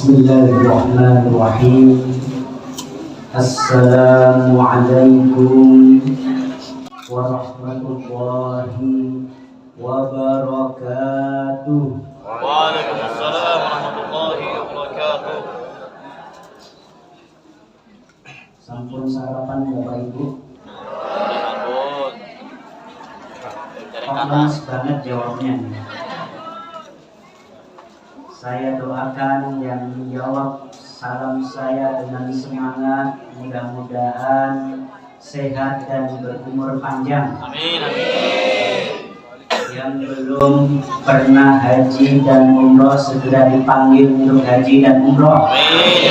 Bismillahirrahmanirrahim. Assalamualaikum warahmatullahi wabarakatuh. Waalaikumsalam warahmatullahi wabarakatuh. Sampun sarapan Bapak Ibu? Sampun. Kok lemes banget jawabnya. Saya doakan yang menjawab salam saya dengan semangat, mudah-mudahan sehat dan berumur panjang. Amin, amin. Yang belum pernah haji dan umroh segera dipanggil untuk haji dan umroh. Amin.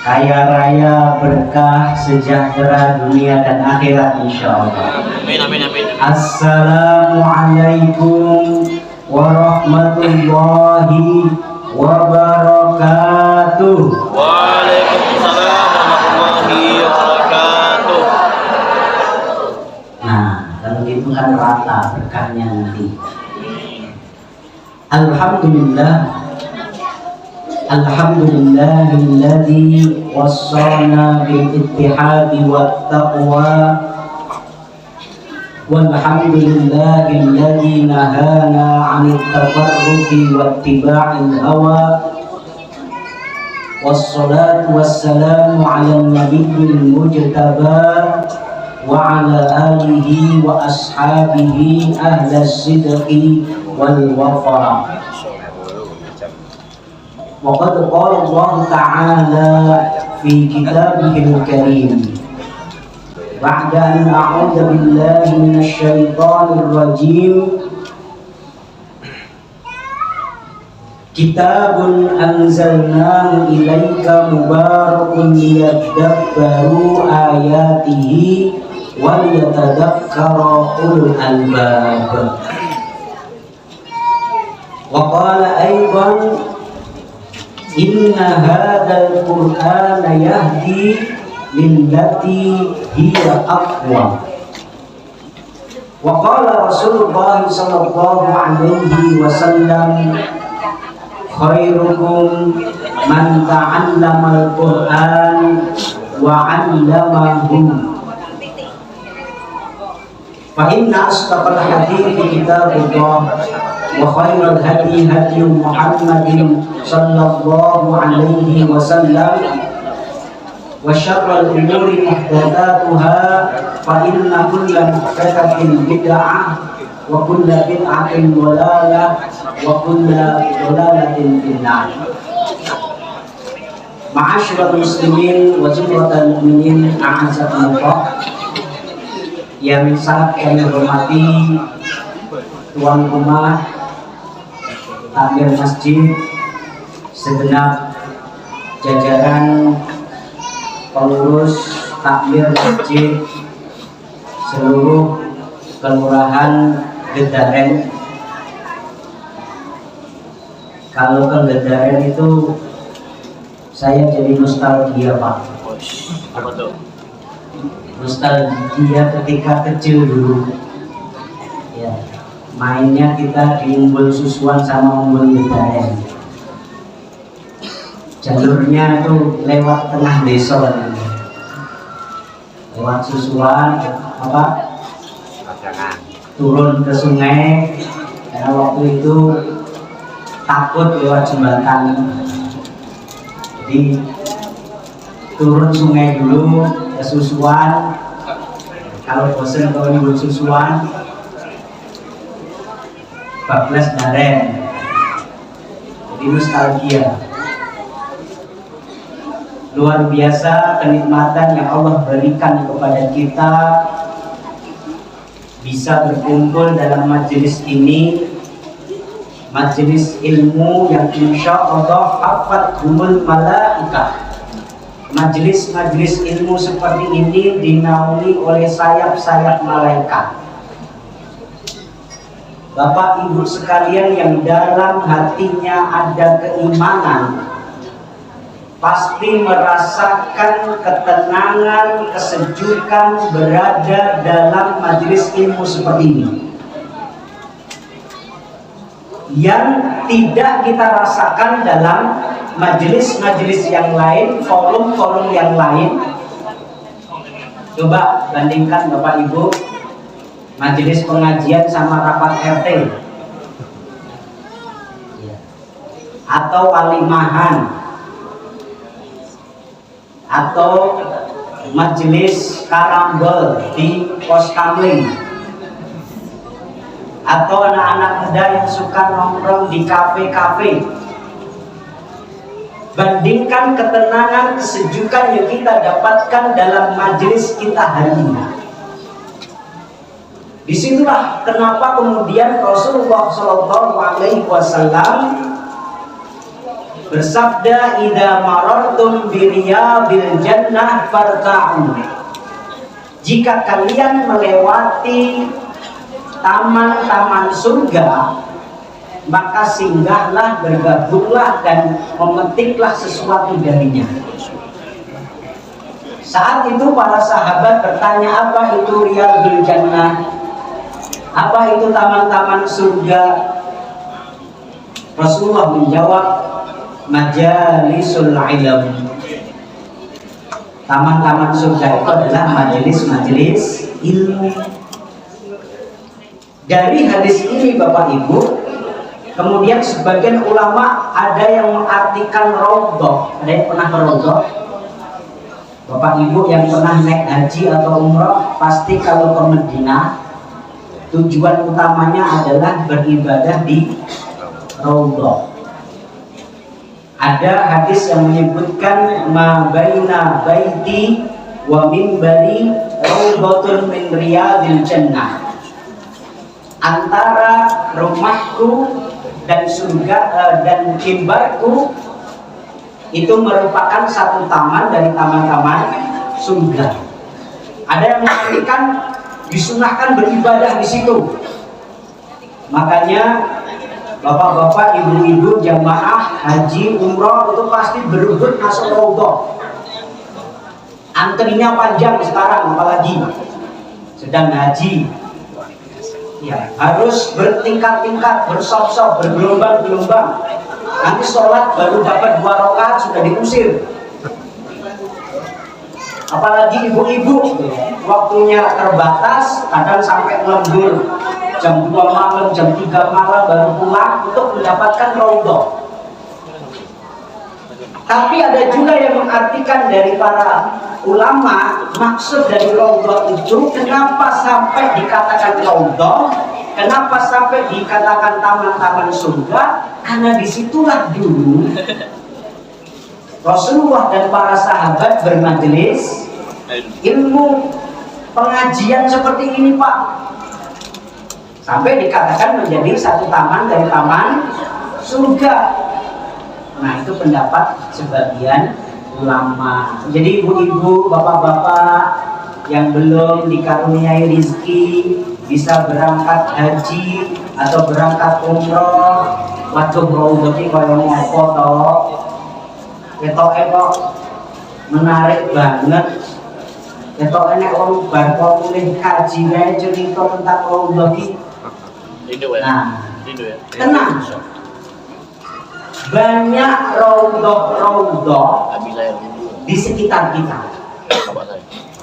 Kaya raya, berkah, sejahtera dunia dan akhirat insyaallah. Amin, amin, amin. Assalamualaikum warahmatullahi wabarakatuh. Waalaikumsalam warahmatullahi wabarakatuh. Nah, kalau gitu kan rata berkahnya nanti. Alhamdulillahilladzi wassana bil ittihadi wat taqwa. Walhamdulillahilladzi nahana 'anit tafarruqi wattiba'il hawa. Wassalatu wassalamu 'alan nabiyyil mujtaba wa 'ala alihi wa ashabihi ahlas sidqi wal wafa. Wa qad qala Allah ta'ala fi kitabihil karim ba'da an a'udzu billahi minasy syaithanir rajim. Kitabun anzalnahu ilaika mubarakun liyadabbaru ayatihi wa liyatadhakkara ulul albab. Wa qala aidan inna hadzal qur'ana yahdi lillati hiya aqwam. Wa qala Rasulullah sallallahu alaihi wasallam khairukum man ta'allamal Qur'an wa 'allamahu. Fa inna asdaqal hadithi kitabullah wa khairal hadi hadi Muhammadin sallallahu alaihi wasallam. Wa syarrul umuri muhdatsatuha fa inna kulla muhdatsatin bid'ah wa kulla bid'atin dhalalah wa kulla dhalalatin finnar. Ma'asyiral muslimin wa jumlatal mu'minin a'azzakumullah. Yang sangat kami hormati tuan rumah, takmir masjid, segenap jajaran pengurus takmir masjid seluruh kelurahan Gedaren. Kalau ke Gedaren itu saya jadi nostalgia, Pak. Apa tuh? Nostalgia ketika kecil dulu. Ya, mainnya kita di Umbul Susuan sama Umbul Gedaren. Jalurnya itu lewat tengah desa, lewat Susuan, turun ke sungai. Karena waktu itu takut lewat jembatan, jadi turun sungai dulu ke Susuan. Kalau bosan ke Umbul Susuan, bablas Daren. Jadi nostalgia. Luar biasa kenikmatan yang Allah berikan kepada kita bisa berkumpul dalam majelis ini, majelis ilmu yang insya Allah hafathumul malaikah. Majelis-majelis ilmu seperti ini dinaungi oleh sayap-sayap malaikat. Bapak Ibu sekalian yang dalam hatinya ada keimanan pasti merasakan ketenangan, kesejukan berada dalam majelis ilmu seperti ini. yang tidak kita rasakan dalam majelis-majelis yang lain, forum-forum yang lain. Coba bandingkan Bapak Ibu majelis pengajian sama rapat RT atau walimahan atau majelis karambol di pos kamling atau anak-anak muda yang suka nongkrong di kafe-kafe. Bandingkan ketenangan, kesejukan yang kita dapatkan dalam majelis kita hari ini. Disitulah kenapa kemudian Rasulullah SAW bersabda, "Idza marartum biriyadil jannah farta'u." Jika kalian melewati taman-taman surga, maka singgahlah, bergabunglah dan memetiklah sesuatu darinya. Saat itu para sahabat bertanya, apa itu riyadul jannah? Apa itu taman-taman surga? Rasulullah menjawab, majalisul ilm. Taman-taman surga itu adalah majelis-majelis ilmu. Dari hadis ini Bapak Ibu, kemudian sebagian ulama ada yang mengartikan raudhah. Ada yang pernah ke raudhah? Bapak Ibu yang pernah naik haji atau umrah pasti kalau ke Madinah tujuan utamanya adalah beribadah di raudhah. Ada hadis yang menyebutkan ma baina baiti wa minbari raudhatun min riyadil jannah. Antara rumahku dan surga dan mimbarku itu merupakan satu taman dari taman-taman surga. Ada yang mengartikan disunahkan beribadah di situ. Makanya bapak-bapak, ibu-ibu, jamaah haji, umroh itu pasti berebut masuk raudhah. Antrinya panjang sekarang, apalagi sedang haji. Ya, harus bertingkat-tingkat, bersop-sop, bergelombang-gelombang. Nanti sholat baru dapat 2 rakaat sudah diusir. Apalagi ibu-ibu, waktunya terbatas, kadang sampai lembur jam 2 malam, jam 3 malam baru pulang untuk mendapatkan raudhah. Tapi ada juga yang mengartikan dari para ulama, maksud dari raudhah itu kenapa sampai dikatakan raudhah, kenapa sampai dikatakan taman-taman surga, karena disitulah dulu Rasulullah dan para sahabat bermajelis ilmu, pengajian seperti ini Pak, sampai dikatakan menjadi satu taman dari taman surga. Nah, itu pendapat sebagian ulama. Jadi ibu-ibu, bapak-bapak yang belum dikaruniai rezeki bisa berangkat haji atau berangkat umroh, waduh raudhah iki koyo ngopo to? Ketoke kok menarik banget. Ketoke nek wong bar mulih kaji wae cerita tentang raudhah iki. Nah, tenang. Banyak raudhah di sekitar kita.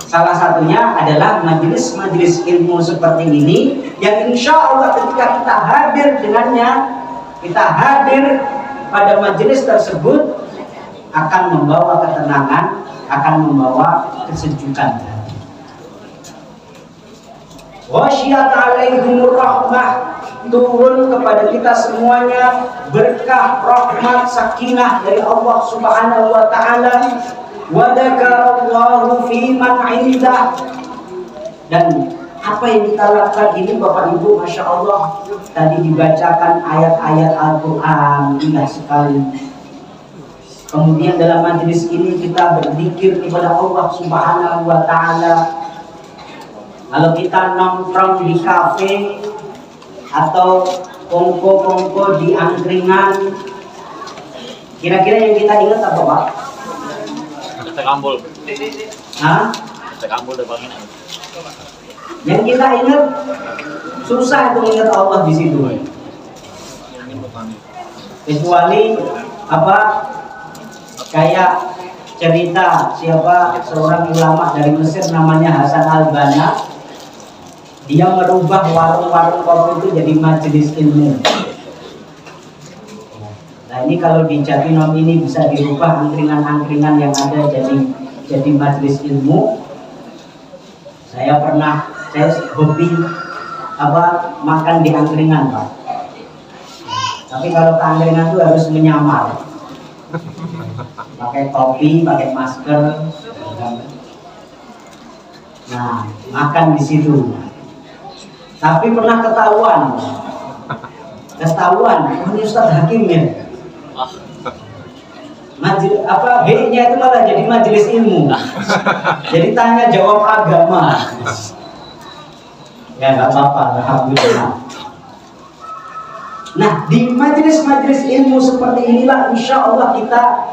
Salah satunya adalah majelis-majelis ilmu seperti ini yang insya Allah ketika kita hadir dengannya, kita hadir pada majelis tersebut akan membawa ketenangan, akan membawa kesejukan. Wasyiyat alaihimur rahmah, turun kepada kita semuanya berkah, rahmat, sakinah dari Allah Subhanahu wa taala. Wa dzakarallahu fi man 'indah. Dan apa yang kita lakukan ini Bapak Ibu, Masya Allah, tadi dibacakan ayat-ayat Al-Quran, indah sekali. Kemudian dalam majelis ini kita berzikir kepada Allah Subhanahu wa taala. Kalau kita nongkrong di kafe atau kongko-kongko di angkringan, kira-kira yang kita ingat apa Pak? Kambul. Hah? Kambul depan. Yang kita ingat susah untuk ingat Allah di situ. Kecuali apa kayak cerita siapa seorang ulama dari Mesir namanya Hasan al-Banna, dia merubah warung-warung kopi itu jadi majelis ilmu. Nah ini kalau di Jatinangor ini bisa dirubah angkringan-angkringan yang ada jadi majelis ilmu. Saya hobi makan di angkringan, Pak. Tapi kalau ke angkringan itu harus menyamar, pakai topi, pakai masker. Nah, makan di situ. Tapi pernah ketahuan, ini Ustadz Hakim ya. B-nya itu malah jadi majelis ilmu. Jadi tanya jawab agama. Ya nggak apa-apa, alhamdulillah. Nah di majelis-majelis ilmu seperti inilah insya Allah kita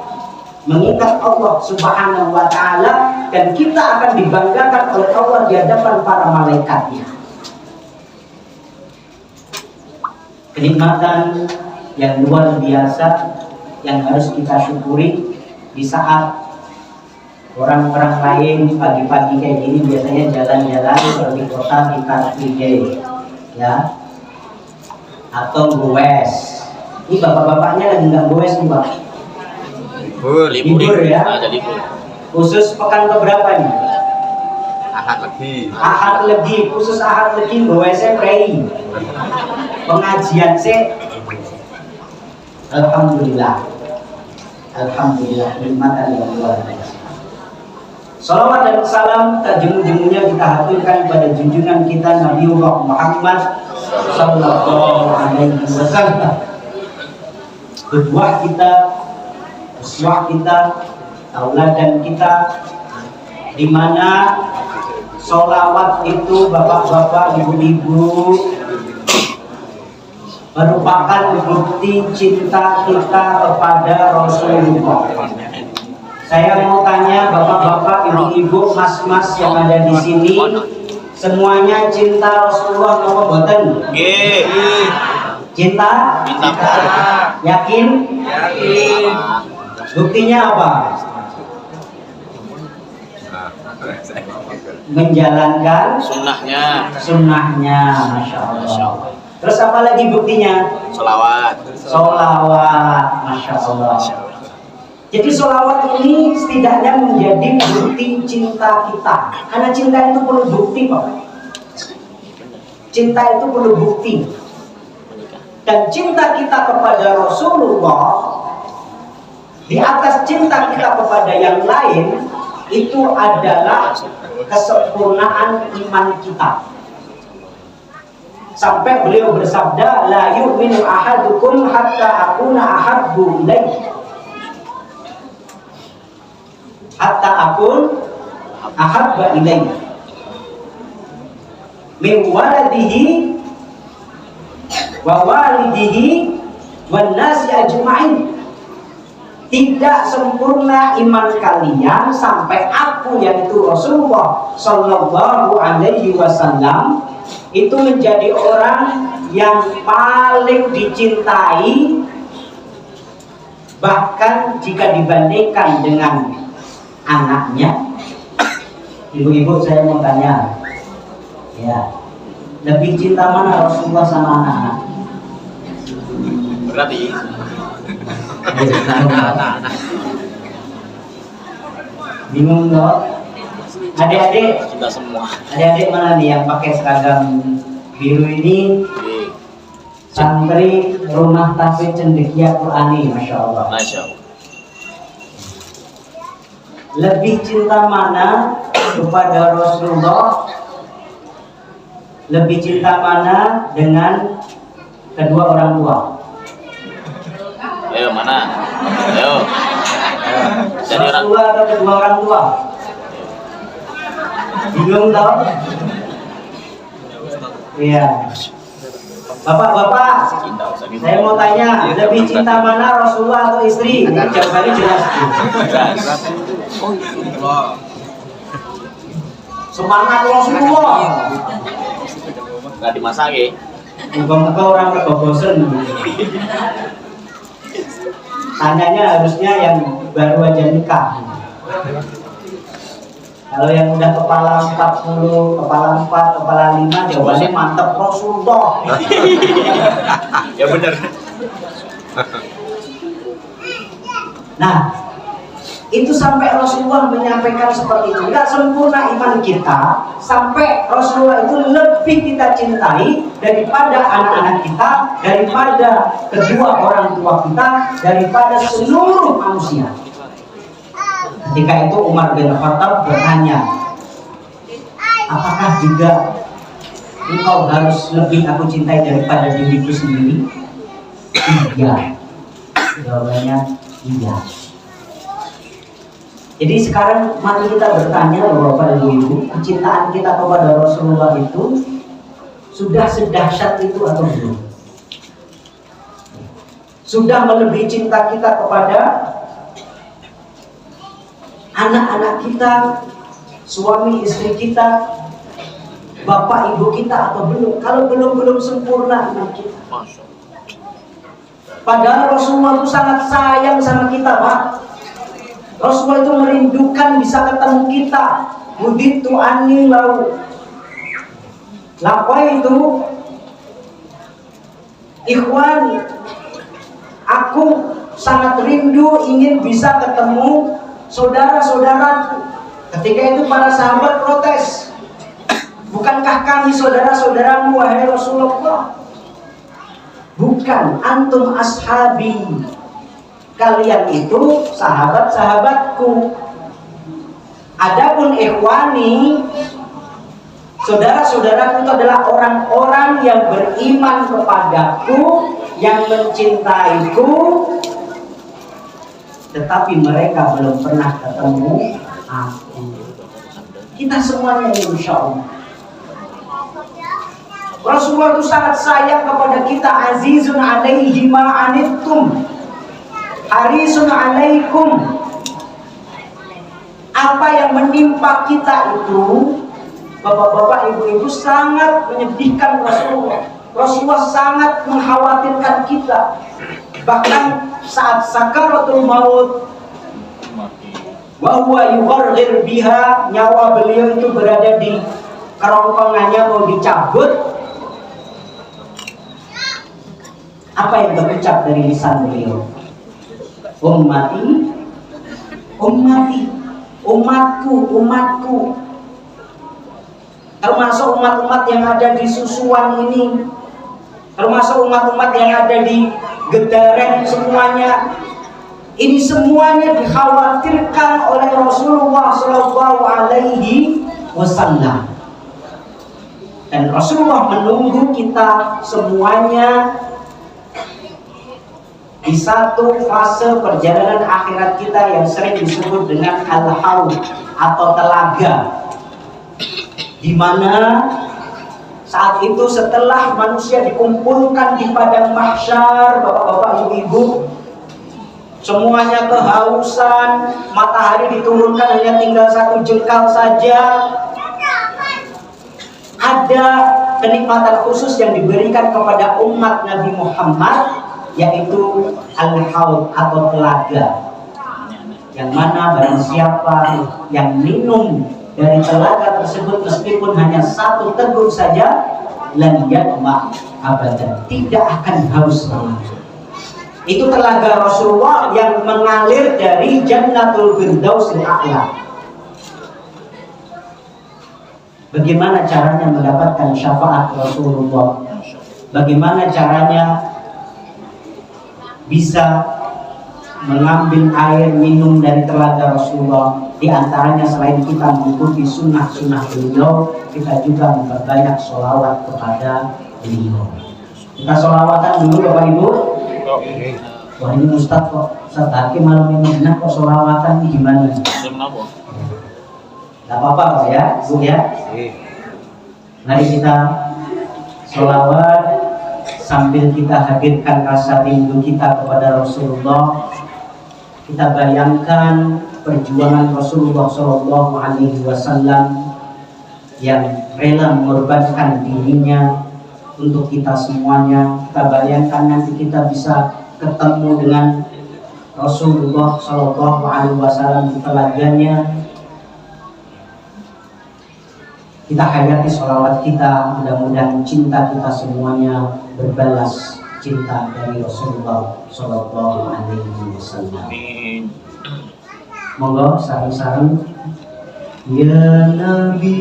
mengingat Allah Subhanahu Wa Taala dan kita akan dibanggakan oleh Allah di hadapan para malaikatnya. Kenikmatan yang luar biasa yang harus kita syukuri di saat orang-orang lain pagi-pagi kayak gini biasanya jalan-jalan seperti kota di Car Free Day, ya, atau goes. Ini bapak-bapaknya lagi nggak goes nih Pak? Libur ya? Libur. Khusus pekan keberapa nih? Ahad legi, khusus ahad legi goesnya prei. Pengajian sih. Alhamdulillah, nikmatan yang luar biasa. Salawat dan salam terjemu-jemunya kita haturkan pada junjungan kita Nabi Muhammad Sallallahu Alaihi Wasallam. Kedua kita, uswah kita, tauladan kita, di mana sholawat itu bapak-bapak, ibu-ibu merupakan bukti cinta kita kepada Rasulullah. Saya mau tanya bapak-bapak, ibu-ibu, mas-mas yang ada di sini, semuanya cinta Rasulullah atau boten? Cinta? Yakin? Buktinya apa? Menjalankan sunnahnya, masya Allah. Terus apa lagi buktinya? Sholawat, masya Allah. Jadi sholawat ini setidaknya menjadi bukti cinta kita. Karena cinta itu perlu bukti, Pak. Cinta itu perlu bukti. Dan cinta kita kepada Rasulullah di atas cinta kita kepada yang lain itu adalah kesempurnaan iman kita. Sampai beliau bersabda, la yu'minu ahadukum hatta akuna ahabbu ilaihi. Hatta akun ahabba ilaihi min waladihi wa walidihi wan nasi ajma'in. Tidak sempurna iman kalian sampai aku, yaitu Rasulullah Sallallahu Alaihi Wasallam, itu menjadi orang yang paling dicintai, bahkan jika dibandingkan dengan anaknya. Ibu-ibu, saya mau tanya, ya, lebih cinta mana Rasulullah sama anak-anak? Berarti bingung dong. Adik-adik, cinta semua. Adik-adik mana nih yang pakai seragam biru ini? Santri Rumah Tahfidz Cendekia Qur'ani, masya Allah. Lebih cinta mana kepada Rasulullah? Lebih cinta mana dengan kedua orang tua? Ayo mana? Ayo. Rasulullah atau kedua orang tua? Bingung tau? Iya. Bapak-bapak, saya mau tanya, lebih cinta mana Rasulullah atau istri? Jawabannya jelas. Semangat Rasulullah. Gak dimasaki. Muka-muka orang kebobosan. Tanyanya harusnya yang baru aja nikah. Kalau yang udah kepala 40, kepala 4, kepala 5, jawabannya mantep Rasulullah. Ya benar. Nah, itu sampai Rasulullah menyampaikan seperti itu. Tidak sempurna iman kita sampai Rasulullah itu lebih kita cintai daripada anak-anak kita, daripada kedua orang tua kita, daripada seluruh manusia. Ketika itu Umar bin Khattab bertanya, apakah juga engkau harus lebih aku cintai daripada diriku sendiri? Iya. Jawabannya iya. Jadi sekarang mari kita bertanya Bapak dan Ibu, kecintaan kita kepada Rasulullah itu sudah sedahsyat itu atau belum? Sudah melebihi cinta kita kepada anak-anak kita, suami istri kita, bapak ibu kita atau belum? Kalau belum sempurna iman kita. Padahal Rasulullah itu sangat sayang sama kita, Pak. Rasulullah itu merindukan bisa ketemu kita. Muditu ani lau. Lapai itu, ikhwan, aku sangat rindu ingin bisa ketemu saudara-saudaraku. Ketika itu para sahabat protes, bukankah kami saudara-saudaramu wahai Rasulullah? Bukan, antum ashabi, kalian itu sahabat-sahabatku. Adapun ikhwani, saudara-saudaraku itu adalah orang-orang yang beriman kepadaku, yang mencintaiku, tetapi mereka belum pernah ketemu aku. Kita semuanya insya Allah. Rasulullah itu sangat sayang kepada kita. Azizun alaihi ma anittum, harisun alaikum. Apa yang menimpa kita itu, bapak-bapak, ibu-ibu, sangat menyedihkan Rasulullah. Rasulullah sangat mengkhawatirkan kita. Bahkan saat sakaratul maut, wa huwa yugharghir biha, nyawa beliau itu berada di kerongkongannya mau dicabut, apa yang terucap dari lisan beliau? Ummati, ummati, umatku, umatku. Termasuk umat-umat yang ada di Susuan ini, termasuk umat-umat yang ada di Gedaren, semuanya. Ini semuanya dikhawatirkan oleh Rasulullah Shallallahu Alaihi Wasallam. Dan Rasulullah menunggu kita semuanya di satu fase perjalanan akhirat kita yang sering disebut dengan al-haud atau telaga, di mana saat itu setelah manusia dikumpulkan di padang mahsyar, bapak-bapak, ibu-ibu, semuanya kehausan, matahari diturunkan hanya tinggal satu jengkal saja. Ada kenikmatan khusus yang diberikan kepada umat Nabi Muhammad, yaitu al-haud atau telaga, yang mana barang siapa yang minum dari telaga tersebut meskipun hanya satu teguk saja, lan yatma abadan, tidak akan haus lagi. Itu telaga Rasulullah yang mengalir dari Jannatul Firdausil A'la. Bagaimana caranya mendapatkan syafaat Rasulullah? Bagaimana caranya bisa mengambil air minum dari telaga Rasulullah? Di antaranya selain kita mengikuti sunnah-sunnah beliau, kita juga memperbanyak sholawat kepada beliau. Kita sholawatan dulu Bapak Ibu. Wah, ini Ustadz kok, Ustadz Hakim malam ini enak kok sholawatan, ini gimana? Gak apa-apa Pak ya, Bu ya. Mari kita sholawat sambil kita hadirkan rasa rindu kita kepada Rasulullah. Kita bayangkan perjuangan Rasulullah Shallallahu Alaihi Wasallam yang rela mengorbankan dirinya untuk kita semuanya. Kita bayangkan nanti kita bisa ketemu dengan Rasulullah Shallallahu Alaihi Wasallam di teladannya, kita hayati sholawat kita, mudah-mudahan cinta kita semuanya berbalas cinta dari Rasulullah Shallallahu Alaihi Wasallam. Monggo sareng-sareng. Ya Nabi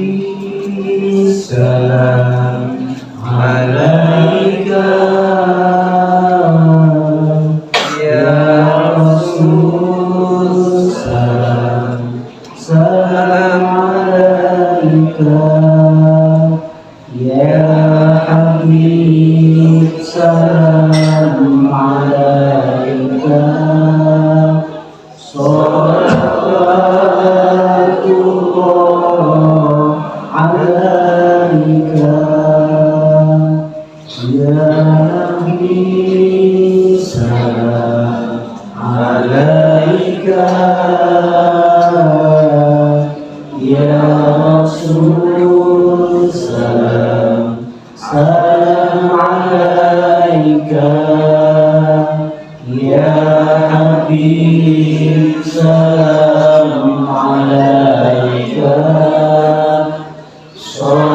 salam alaika, ya Rasul salam alaika, ya Habib salam alaika, salawatullah alaika, ya Nabi salam alaika, ya Rasul salam alaika, ya Habib salam alaika, salawatullah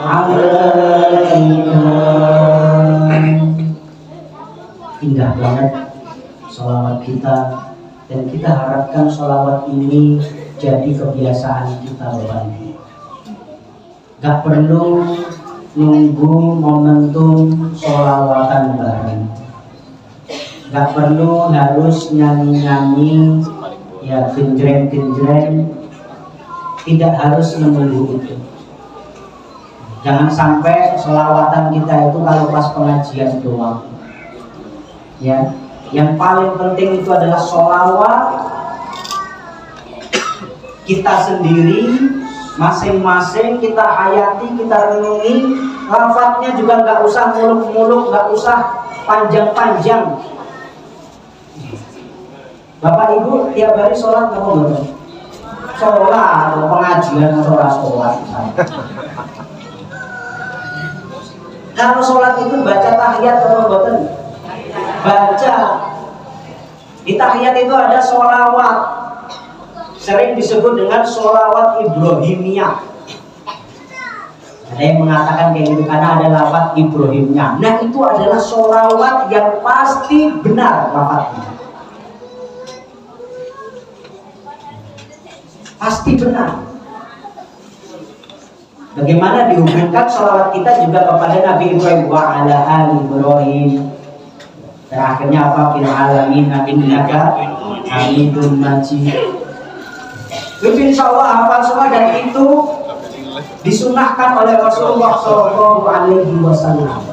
alaika. Indah banget sholawat kita, dan kita harapkan sholawat ini jadi kebiasaan kita Bapak Ibu. Gak perlu nunggu momentum sholawatan bareng, gak perlu harus nyanyi-nyanyi ya genjreng-genjreng, tidak harus menunggu itu. Jangan sampai sholawatan kita itu kalau pas pengajian doang. Ya, yang paling penting itu adalah sholawat kita sendiri, masing-masing kita hayati, kita renungi. Lafadznya juga nggak usah muluk-muluk, nggak usah panjang-panjang. Bapak Ibu tiap hari sholat nggak mau betul? Sholat, pengajian sholat. Kalau sholat itu baca tahiyat atau betul? Baca. Di tahiyat itu ada sholawat, sering disebut dengan sholawat Ibrahimiyah. Ada yang mengatakan kayak gitu karena ada lafaz Ibrahimnya. Nah itu adalah sholawat yang pasti benar lafaznya, pasti benar. Bagaimana dihubungkan sholawat kita juga kepada Nabi Ibrahim, wa ala ali Ibrahim. Dan akhirnya apa? Fil alamin innaka hamidun majid. Itu insya Allah hafal semua, dan itu disunahkan oleh Rasulullah Shallallahu Alaihi Wasallam.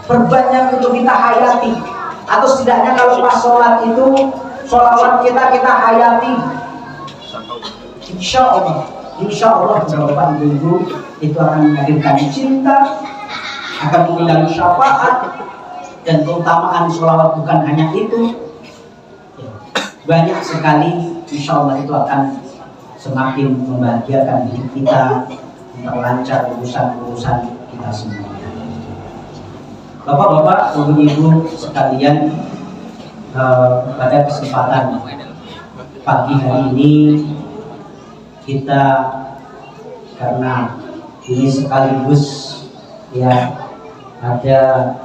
Perbanyak untuk kita hayati, atau setidaknya kalau pas sholat itu sholawat kita hayati. Insya Allah Bapak Ibu, itu akan menghadirkan cinta, akan mengundang syafaat, dan keutamaan sholawat bukan hanya itu, banyak sekali. Insya Allah itu akan semakin membahagiakan hidup kita, memperlancar urusan-urusan kita semua. Bapak-bapak, ibu-ibu sekalian, pada kesempatan pagi hari ini kita, karena ini sekaligus ya ada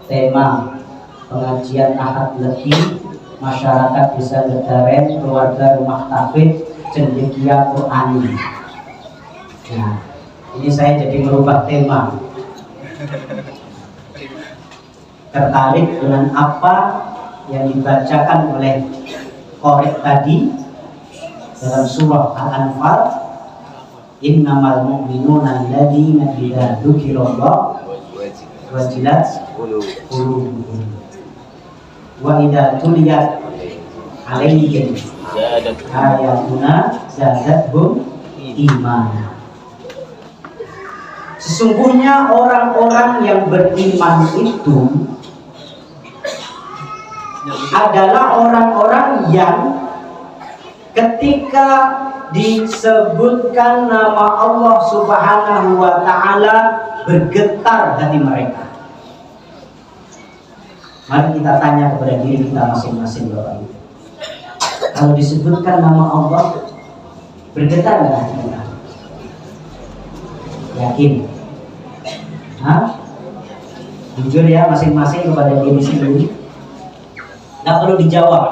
tema pengajian Ahad Legi masyarakat Desa Ledaren, keluarga rumah Tafid Cendekia Qur'ani. Nah, ini saya jadi merubah tema. Tertarik dengan apa yang dibacakan oleh Korek tadi dalam surah Al-Anfal, innamal mu'minuna alladzina idza dzukirallah wajilat qulubuhum wa idza tuliyat alaihim ayatuna zadatuhum imana. Sesungguhnya orang-orang yang beriman itu adalah orang-orang yang ketika disebutkan nama Allah Subhanahu wa ta'ala, bergetar hati mereka. Mari kita tanya kepada diri kita masing-masing, Bapak Ibu. Kalau disebutkan nama Allah, bergetar nggak hati kita? Yakin? Hah? Jujur ya masing-masing kepada diri sendiri. Nggak perlu dijawab.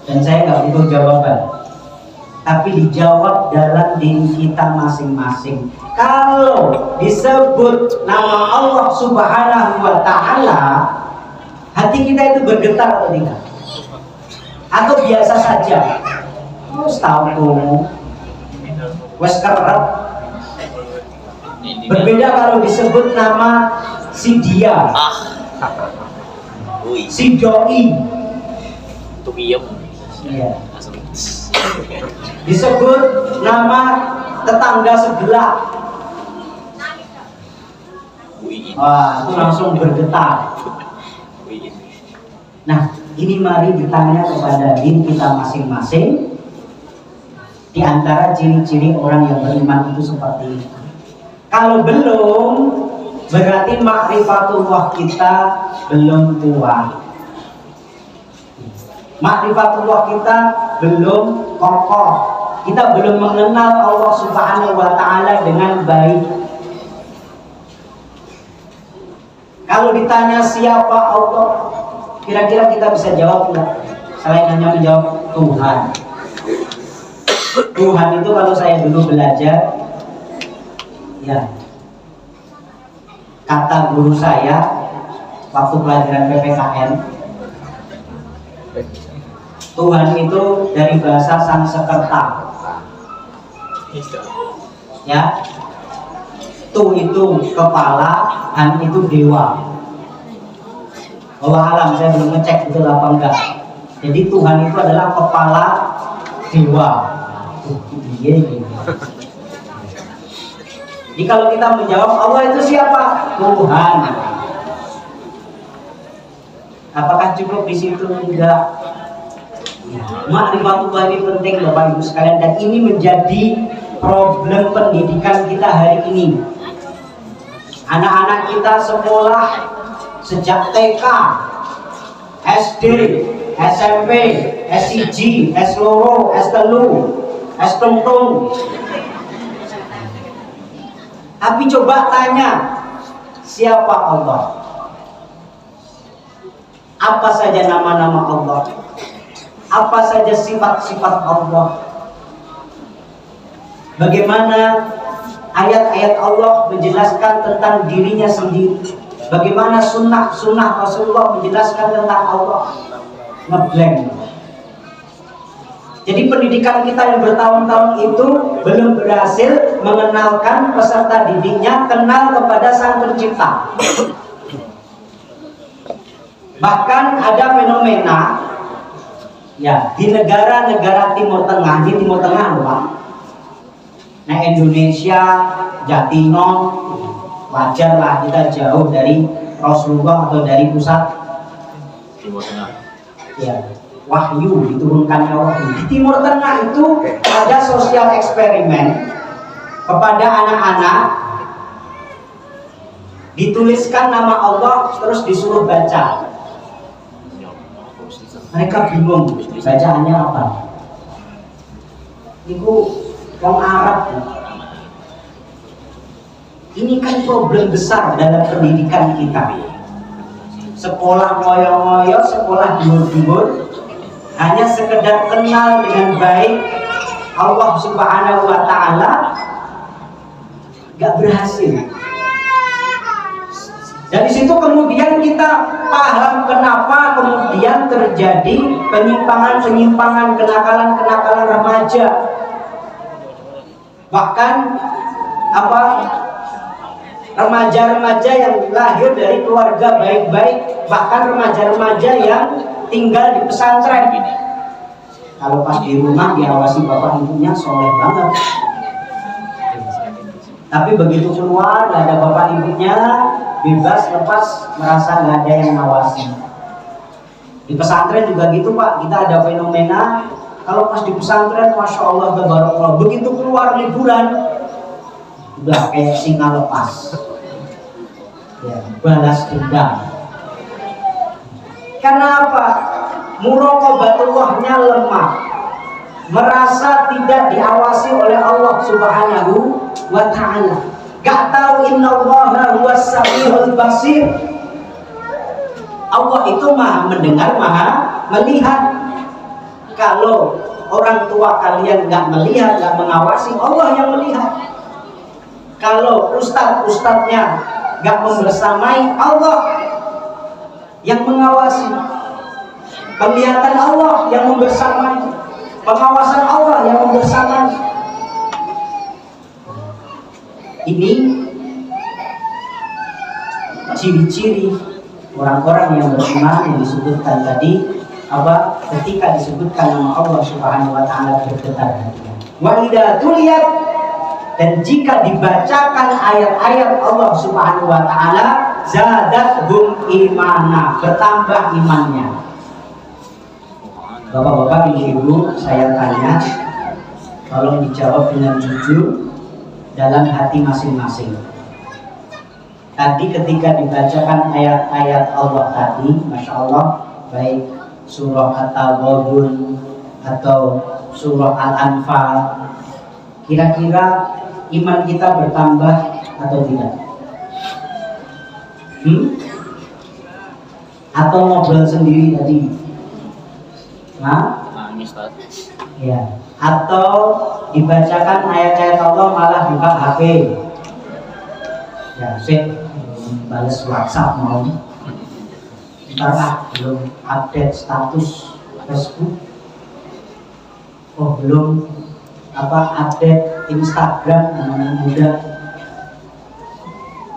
Dan saya nggak butuh jawaban. Tapi dijawab dalam diri kita masing-masing. Kalau disebut nama Allah Subhanahu wa ta'ala, hati kita itu bergetar atau tidak? Atau biasa saja? Wes tahu, wes kerep. Berbeda kalau disebut nama si dia, si doi, iya. Disebut nama tetangga sebelah, wah itu langsung bergetar. Nah, ini mari ditanya kepada diri kita masing-masing. Di antara ciri-ciri orang yang beriman itu seperti itu. Kalau belum, berarti ma'rifatullah kita belum kuat. Ma'rifatullah kita belum kokoh. Kita belum mengenal Allah Subhanahu wa ta'ala dengan baik. Kalau ditanya siapa Allah, kira-kira kita bisa jawab enggak? Selain hanya menjawab Tuhan. Tuhan itu kalau saya dulu belajar, ya, kata guru saya waktu pelajaran PPKN, Tuhan itu dari bahasa Sanskerta, ya. Tu itu kepala, Han itu dewa. Allah alam, saya belum ngecek betul apa enggak. Jadi Tuhan itu adalah kepala dewa. Jadi kalau kita menjawab Allah itu siapa? Tuhan. Apakah cukup di situ? Tidak. Ma'rifatullah ini penting Bapak Ibu sekalian, dan ini menjadi problem pendidikan kita hari ini. Anak-anak kita sekolah sejak TK, SD, SMP, S1, S2, S3, S3. Tapi coba tanya, siapa Allah? Apa saja nama-nama Allah? Apa saja sifat-sifat Allah? Bagaimana ayat-ayat Allah menjelaskan tentang dirinya sendiri? Bagaimana sunnah Rasulullah menjelaskan tentang Allah? Ngeblank. Jadi pendidikan kita yang bertahun-tahun itu belum berhasil mengenalkan peserta didiknya kenal kepada Sang Pencipta. Bahkan ada fenomena, ya, di negara-negara Timur Tengah, di Timur Tengah loh Pak. Nah, Indonesia, Jatinong, wajar lah kita jauh dari Rasulullah atau dari pusat Timur Tengah. Ya, wahyu diturunkannya wahyu. Di Timur Tengah itu ada sosial eksperimen kepada anak-anak, dituliskan nama Allah terus disuruh baca. Mereka bingung bacaannya apa. Itu orang Arab. Ini kan problem besar dalam pendidikan kita. Sekolah ngoyo-ngoyo, sekolah dur-dur, hanya sekedar kenal dengan baik Allah Subhanahu wa ta'ala, gak berhasil. Dari situ kemudian kita paham kenapa kemudian terjadi penyimpangan-penyimpangan, kenakalan-kenakalan remaja. Bahkan remaja-remaja yang lahir dari keluarga baik-baik, bahkan remaja-remaja yang tinggal di pesantren. Kalau pas di rumah diawasi bapak ibunya soleh banget, tapi begitu keluar gak ada bapak ibunya, bebas lepas, merasa gak ada yang ngawasi. Di pesantren juga gitu Pak, kita ada fenomena Kalau pas di pesantren, masya Allah, tabarakallah, begitu keluar liburan, udah kayak singa lepas, ya, balas dendam. Karena apa? Muraqabatullahnya lemah, merasa tidak diawasi oleh Allah Subhanahu wa ta'ala. Gak tahu innallaha huwas samiul basir. Allah itu maha mendengar, maha melihat. Kalau orang tua kalian gak melihat, gak mengawasi, Allah yang melihat. Kalau ustadz-ustadznya gak membersamai, Allah yang mengawasi. Penglihatan Allah yang membersamai, pengawasan Allah yang membersamai. Ini ciri-ciri orang-orang yang beriman yang disebutkan tadi. Apa? Ketika disebutkan nama Allah Subhanahu wa ta'ala bergetar hatinya. Wa idza tuliyat, dan jika dibacakan ayat-ayat Allah Subhanahu wa ta'ala, zadathum imana, bertambah imannya. Bapak-bapak, ibu-ibu, saya tanya, tolong dijawab dengan jujur dalam hati masing-masing. Tadi ketika dibacakan ayat-ayat Allah tadi, masya Allah, baik surah At-Taghabun atau surah Al-Anfal, kira-kira iman kita bertambah atau tidak? Atau ngobrol sendiri tadi? Nangis tadi. Ya. Atau dibacakan ayat-ayat Allah malah buka HP. Ya, saya balas WhatsApp mau. Ntar belum update status Facebook. Oh, belum update Instagram anak muda.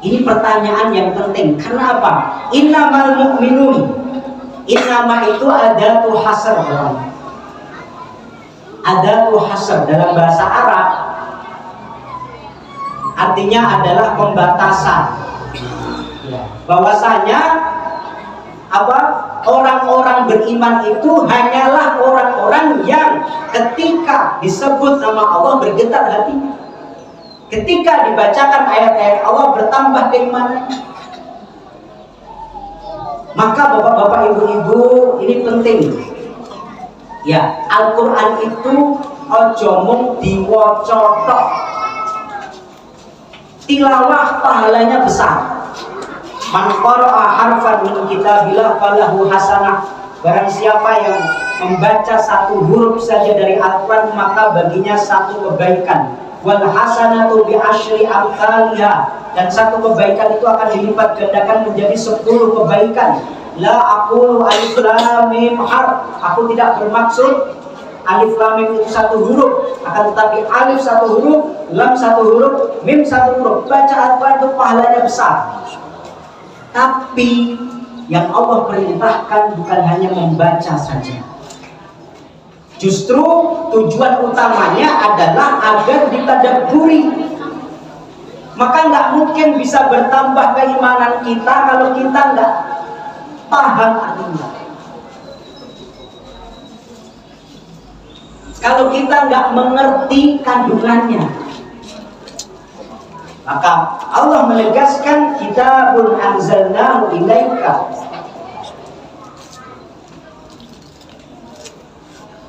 Ini pertanyaan yang penting. Karena apa? Innamal mu'minun. Innama itu adatu hasr. Adatu hasr dalam bahasa Arab artinya adalah pembatasan. Bahwasanya orang-orang beriman itu hanyalah orang-orang yang ketika disebut nama Allah bergetar hatinya, ketika dibacakan ayat-ayat Allah bertambah keimanan. Maka bapak-bapak, ibu-ibu, ini penting ya. Al-Quran itu ojo mung diwaca tok, tilawah pahalanya besar. Man qara'a harfan min kitabillah falahu hasanah. Barang siapa yang membaca satu huruf saja dari Al-Quran, maka baginya satu kebaikan. Wal hasanatu bi asyri amsalha, dan satu kebaikan itu akan dilipat gandakan menjadi 10 kebaikan. La aqulu alif lam mim harf, aku tidak bermaksud alif lam mim itu satu huruf, akan tetapi alif satu huruf, lam satu huruf, mim satu huruf. Baca Al-Quran itu pahalanya besar. Tapi yang Allah perintahkan bukan hanya membaca saja. Justru tujuan utamanya adalah agar ditadabburi. Maka nggak mungkin bisa bertambah keimanan kita kalau kita nggak paham artinya. Kalau kita nggak mengerti kandungannya. Maka Allah menegaskan kitabun anzalnahu ilaika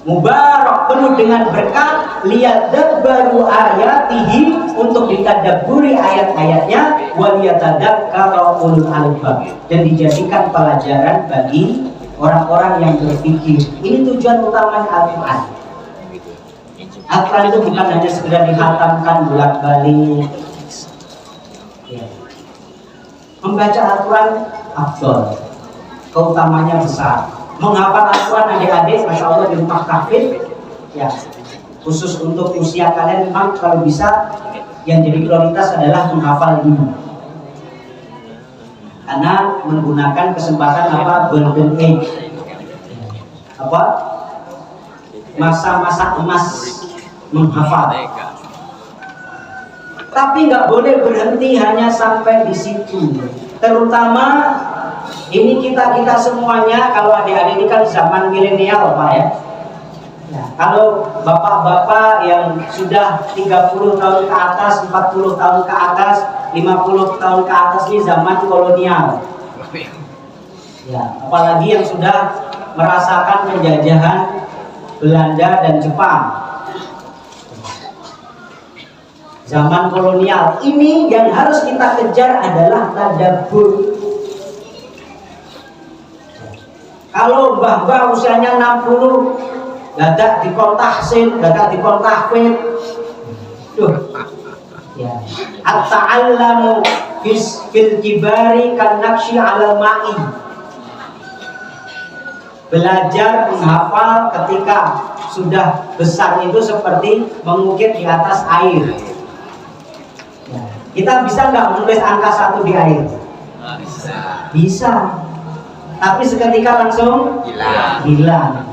mubarak, penuh dengan berkah, liyadabbaru ayatihi, untuk ditadabburi ayat-ayatnya, waliyatadzakkara ulul albab, dan dijadikan pelajaran bagi orang-orang yang berpikir. Ini tujuan utama Al-Quran. Al-Quran itu bukan hanya sekedar dihatamkan bolak-balik. Ya. Membaca Al-Quran afdol, keutamanya besar. Menghafal Al-Quran adik-adik, masya Allah, di rumah tahfidz, ya, khusus untuk usia kalian memang kalau bisa yang jadi prioritas adalah menghafal dulu, karena menggunakan kesempatan golden age, masa-masa emas menghafal. Tapi nggak boleh berhenti hanya sampai di situ. Terutama ini kita semuanya, kalau adik-adik ini kan zaman milenial, Pak ya. Nah, kalau bapak-bapak yang sudah 30 tahun ke atas, 40 tahun ke atas, 50 tahun ke atas ini zaman kolonial. Ya, apalagi yang sudah merasakan penjajahan Belanda dan Jepang. Zaman kolonial ini yang harus kita kejar adalah tadabbur. Kalau mbah-mbah usianya 60 dadak dikon tahsin, dadak dikon tahfidz. Duh. Ya. At-ta'allamu fil kibari kan naqshi 'alal ma'i. Belajar menghafal ketika sudah besar itu seperti mengukir di atas air. Ya. Kita bisa nggak menulis angka 1 di air? Bisa. Bisa. Tapi seketika langsung hilang.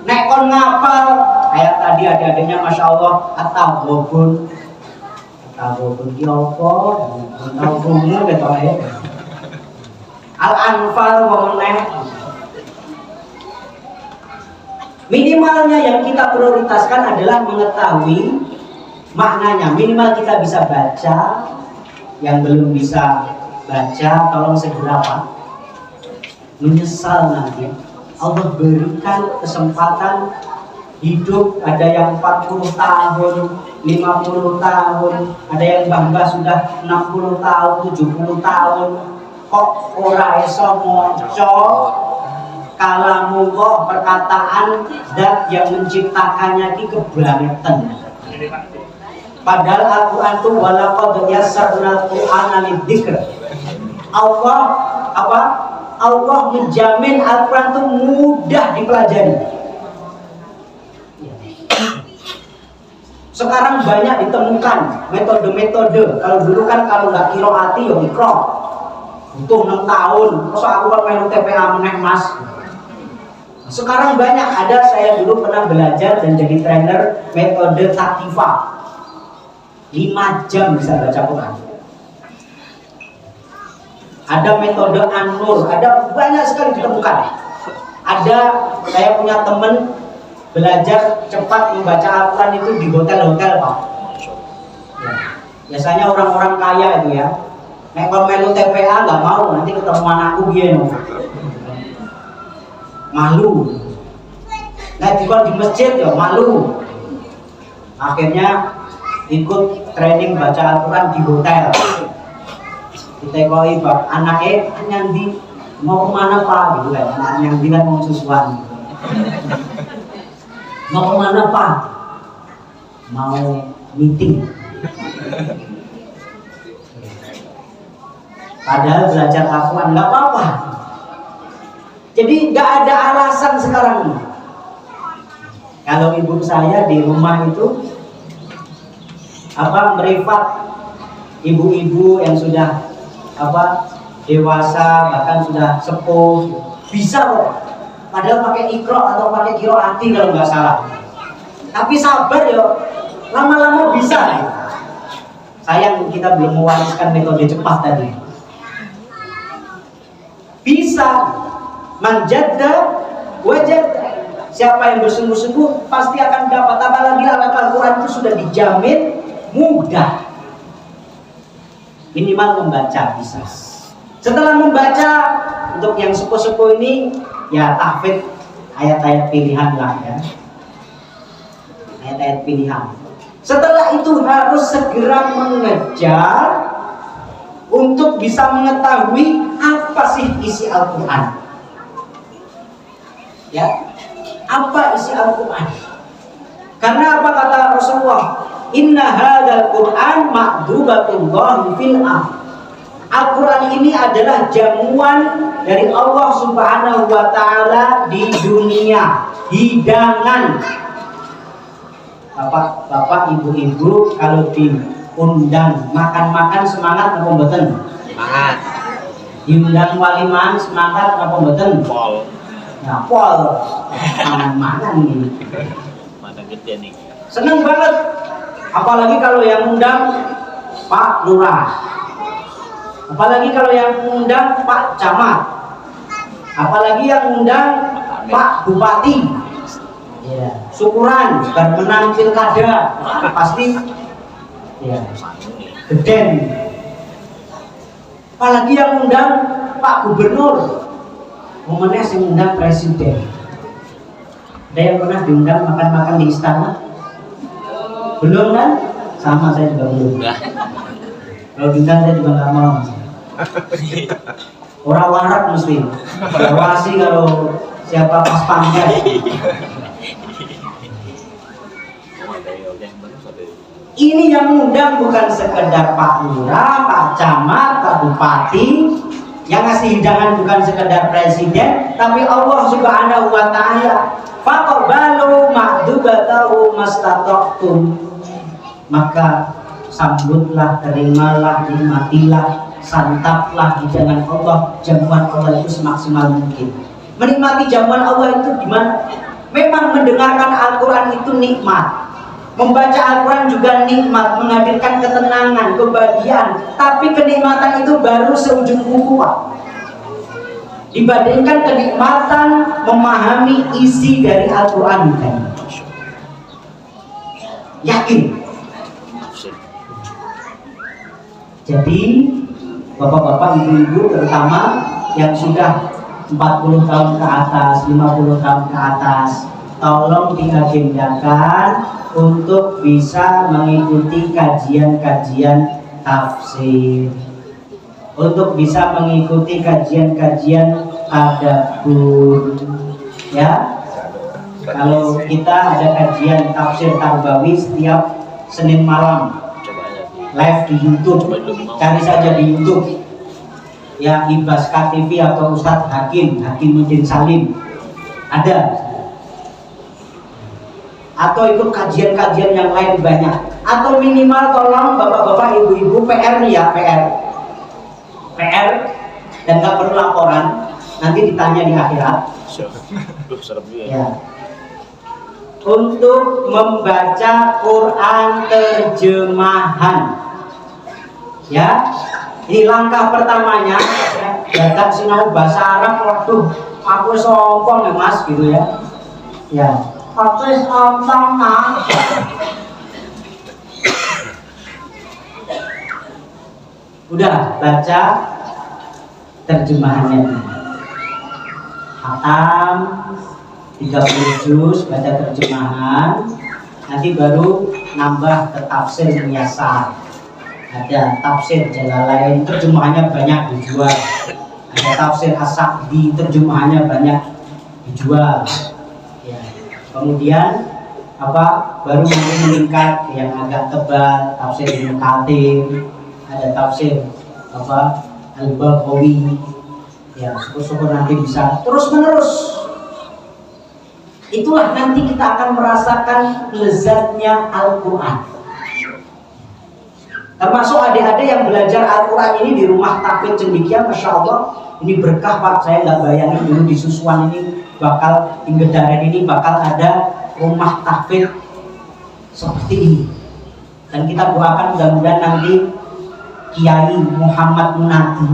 Nek kon ngapal kayak tadi adik-adiknya Masya Allah at-tawabun ki apa? Tawabunmu gitu ya. Al-Anfal mengenai minimalnya yang kita prioritaskan adalah mengetahui maknanya. Minimal kita bisa baca. Yang belum bisa baca tolong segera Pak. Menyesal nanti. Allah berikan kesempatan hidup, ada yang 40 tahun, 50 tahun, ada yang bangga sudah 60 tahun, 70 tahun. Kok ora iso maca kalamu kok perkataan zat yang menciptakannya ki kebangetan. Padahal Al-Qur'an itu walaqad yassarnal Qur'ana lidzikr. Allah menjamin Al-Quran itu mudah dipelajari. Sekarang banyak ditemukan metode-metode. Kalau dulu kan kalau nggak qiraati ya ikra. Butuh 6 tahun. Terus aku kan main TPA meneh Mas. Sekarang banyak. Ada saya dulu pernah belajar dan jadi trainer metode taktifah. 5 jam bisa baca Quran. Ada metode An-Nur, ada banyak sekali ditemukan. Ada, saya punya teman belajar cepat membaca Al-Quran itu di hotel-hotel Pak. Ya. Biasanya orang-orang kaya itu ya. Nek kon melu TPA nggak mau, nanti ketemu anakku biyen. Malu. Nek dikon di masjid ya malu. Akhirnya ikut training baca Al-Quran di hotel. Kita koi bab anaknya nyandi mau kemana Pak gitu kan, anaknya nyandi kan mau susuan gitu. Mau kemana Pak? Mau meeting. Padahal belajar Al-Quran nggak apa-apa. Jadi nggak ada alasan sekarang ini. Kalau ibu saya di rumah itu merifat ibu-ibu yang sudah dewasa bahkan sudah sepuh bisa kok, padahal pakai ikra atau pakai qiraati kalau nggak salah. Tapi sabar ya, lama-lama bisa. Sayang kita belum mewariskan metode cepat tadi. Bisa manjadda wajad. Siapa yang bersungguh-sungguh pasti akan dapat. Apalagi alat Al-Quran itu sudah dijamin mudah. Minimal membaca bisa. Setelah membaca, untuk yang sepuh-sepuh ini ya tahfidz ayat-ayat pilihan lah ya. Ayat-ayat pilihan. Setelah itu harus segera mengejar untuk bisa mengetahui apa sih isi Al-Quran. Ya, apa isi Al-Quran? Karena apa kata Rasulullah? Inna hadzal Qur'an ma'dubatullah fil ardh. Al-Quran ini adalah jamuan dari Allah Subhanahu wa Ta'ala di dunia, hidangan. Bapak, ibu-ibu kalau diundang makan-makan semangat apa mboten? Semangat. Diundang waliman semangat apa mboten? Pol. Nah, pol. Mangan-mangan ini. Mata gede nih. Seneng banget. Apalagi kalau yang undang Pak Lurah. Apalagi kalau yang undang Pak Camat. Apalagi yang undang Pak Bupati. Ya, syukuran dan menang pilkada pasti ya geden. Apalagi yang undang Pak Gubernur, momennya yang undang Presiden. Ada yang pernah diundang makan-makan di istana? Belum kan? Sama, saya juga belum. Kalau diundang saya juga nggak mau. Orang warak mesti awasi kalau siapa pas pampres. Ini yang undang bukan sekedar Pak Lurah, Pak Camat, Pak Bupati. Yang ngasih hidangan bukan sekedar presiden, tapi Allah Subhanahu wa Ta'ala. Faqbalu ma'dubatahu mastata'tum. Maka sambutlah, terimalah, nikmatilah, santaplah hidangan Allah, jamuan Allah itu semaksimal mungkin. Menikmati jamuan Allah itu gimana? Memang mendengarkan Al-Quran itu nikmat, membaca Al-Quran juga nikmat, menghadirkan ketenangan, kebahagiaan. Tapi kenikmatan itu baru seujung kuku, Pak. Dibandingkan kenikmatan memahami isi dari Al-Quran kan. Yakin. Jadi bapak-bapak, ibu-ibu terutama yang sudah 40 tahun ke atas, 50 tahun ke atas, tolong diagendakan untuk bisa mengikuti kajian-kajian tafsir, untuk bisa mengikuti kajian-kajian tadabbur. Ya, kalau kita ada kajian tafsir Tarbawi setiap Senin malam, live di YouTube, cari saja di YouTube. Ya, Ibas KTV atau Ustadz Hakimuddin Salim ada. Atau ikut kajian-kajian yang lain banyak. Atau minimal tolong bapak-bapak, ibu-ibu PR nih ya, PR dan nggak perlu laporan, nanti ditanya di akhirat. Ya. Untuk membaca Quran terjemahan. Ya, ini langkah pertamanya. Datang sinau bahasa Arab, waduh, aku sombong ya mas, gitu ya. Ya, aku sombong mas. Udah baca terjemahannya. Hatam 30 juz baca terjemahan, nanti baru nambah ke tafsir Muyassar. Ada tafsir Jalalain, terjemahannya banyak dijual. Ada tafsir As-Sa'di, terjemahannya banyak dijual. Ya. Kemudian baru nanti meningkat yang agak tebal, tafsir Ibnu Katsir, ada tafsir Al-Baghawi. Ya, syukur-syukur nanti bisa terus menerus. Itulah nanti kita akan merasakan lezatnya Al-Quran. Termasuk adik-adik yang belajar Al-Quran ini di rumah tahfidz cendekia, Masya Allah, ini berkah Pak. Saya nggak bayangin dulu di Susuan ini bakal, di Gedaren ini bakal ada rumah tahfidz seperti ini. Dan kita doakan mudah-mudahan nanti Kiai Muhammad Munadi,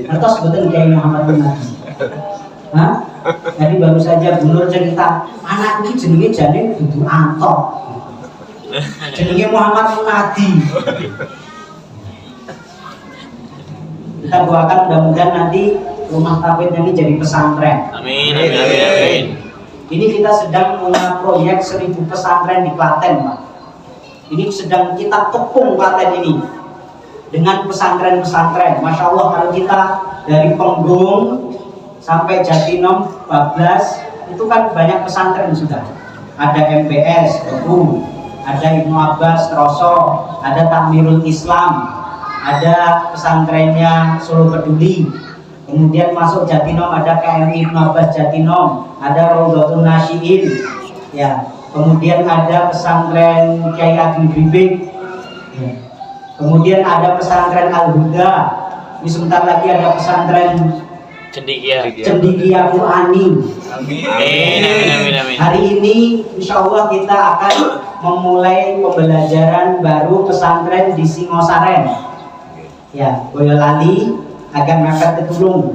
atau sebetulnya Kiai Muhammad Munadi. Hah? Jadi baru saja Bunur cerita, anak ini jenenge jane Dudu Anto, jenenge Muhammad Munadi. Kita doakan mudah-mudahan nanti rumah tahfidz ini jadi pesantren. Amin, amin, amin, amin. Ini kita sedang punya proyek 1000 pesantren di Klaten, Pak. Ini sedang kita kepung Klaten ini dengan pesantren-pesantren. Masya Allah, kalau kita dari Penggung sampai Jatinom, Bablas, itu kan banyak pesantren sudah. Ada MBS, Tebu, ada Ibnu Abbas, Troso, ada Takmirul Islam, ada pesantrennya Solo Peduli. Kemudian masuk Jatinom ada KMI Ibnu Abbas Jatinom, ada Raudhatun Nasyiin. Ya, kemudian ada pesantren Kiai Ageng Bibik. Ya. Kemudian ada pesantren Al-Huda. Ini sebentar lagi ada pesantren Cendikia Qurani. Amin, amin, amin. Hari ini insya Allah kita akan memulai pembelajaran baru pesantren di Singosaren. Ya, Boyolali, agak mepet ke Tulung.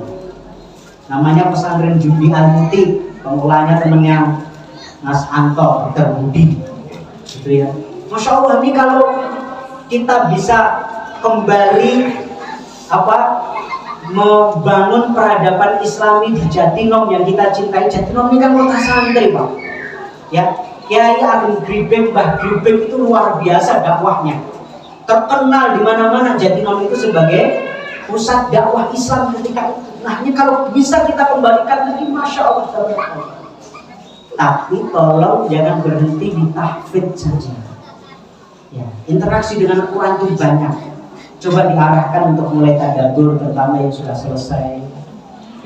Namanya pesantren Judi Al-Muti. Pengelolanya temennya Mas Anto terbudi, gitu ya. Masya Allah, ini kalau kita bisa kembali membangun peradaban Islami di Jatinong yang kita cintai. Jatinong ini kan kota santri, Pak. Ya, Kiai Ageng Gribeng, Mbah Gribeng itu luar biasa dakwahnya. Terkenal di mana-mana Jatinong itu sebagai pusat dakwah Islam ketika itu. Nah, ini kalau bisa kita kembalikan lagi, Masya Allah. Tapi tolong jangan berhenti di tahfidz saja. Ya, interaksi dengan Quran itu banyak. Coba diarahkan untuk mulai tadabbur, terutama yang sudah selesai,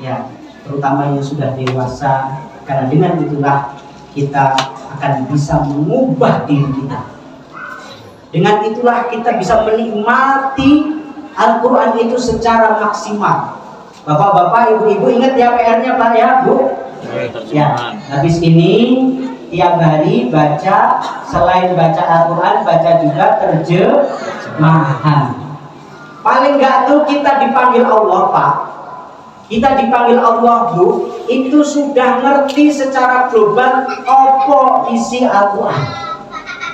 ya, terutama yang sudah dewasa. Karena dengan itulah kita akan bisa mengubah diri kita. Dengan itulah kita bisa menikmati Al-Quran itu secara maksimal. Bapak-bapak, ibu-ibu ingat ya PR-nya Pak ya, Bu? Ya, habis ini tiap hari baca, selain baca Al-Quran, baca juga terjemahan. Paling enggak tuh kita dipanggil Allah, Pak. Kita dipanggil Allah, Bu, itu sudah ngerti secara global apa isi Al-Quran.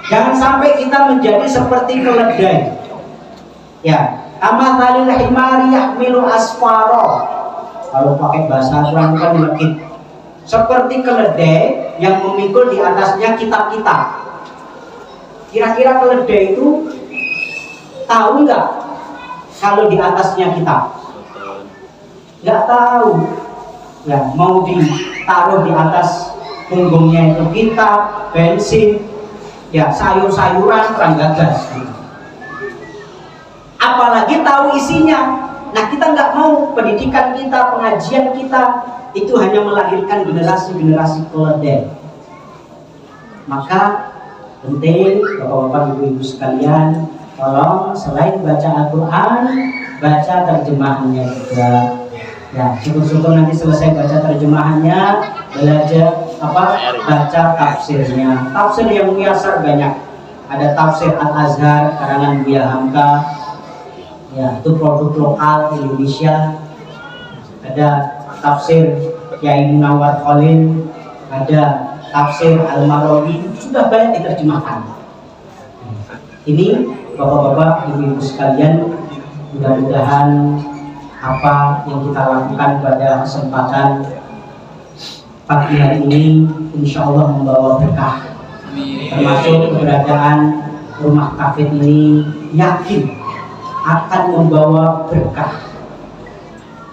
Jangan sampai kita menjadi seperti keledai. Ya, amathalil himari yahmilu asfaro. Kalau pakai bahasa Al-Quran kan dilekit. Seperti keledai yang memikul di atasnya kitab-kitab. Kira-kira keledai itu tahu nggak kalau di atasnya kitab? Nggak tahu. Ya, mau ditaruh di atas punggungnya itu kitab, bensin, ya sayur-sayuran, perangkat gas. Apalagi tahu isinya. Nah, kita nggak mau pendidikan kita, pengajian kita itu hanya melahirkan generasi-generasi keledai. Maka penting bapak-bapak, ibu-ibu sekalian, tolong selain baca Al-Quran, baca terjemahannya juga. Ya, syukur-syukur nanti selesai baca terjemahannya, belajar baca tafsirnya. Tafsir yang biasa banyak. Ada tafsir Al-Azhar karangan Buya Hamka. Ya, itu produk lokal Indonesia. Ada tafsir Kiai Munawar Khalil, ada tafsir Al-Marawi, sudah banyak diterjemahkan. Ini bapak-bapak, ibu-ibu sekalian, mudah-mudahan apa yang kita lakukan pada kesempatan pagi hari ini insya Allah membawa berkah. Termasuk keberadaan rumah kafet ini yakin akan membawa berkah.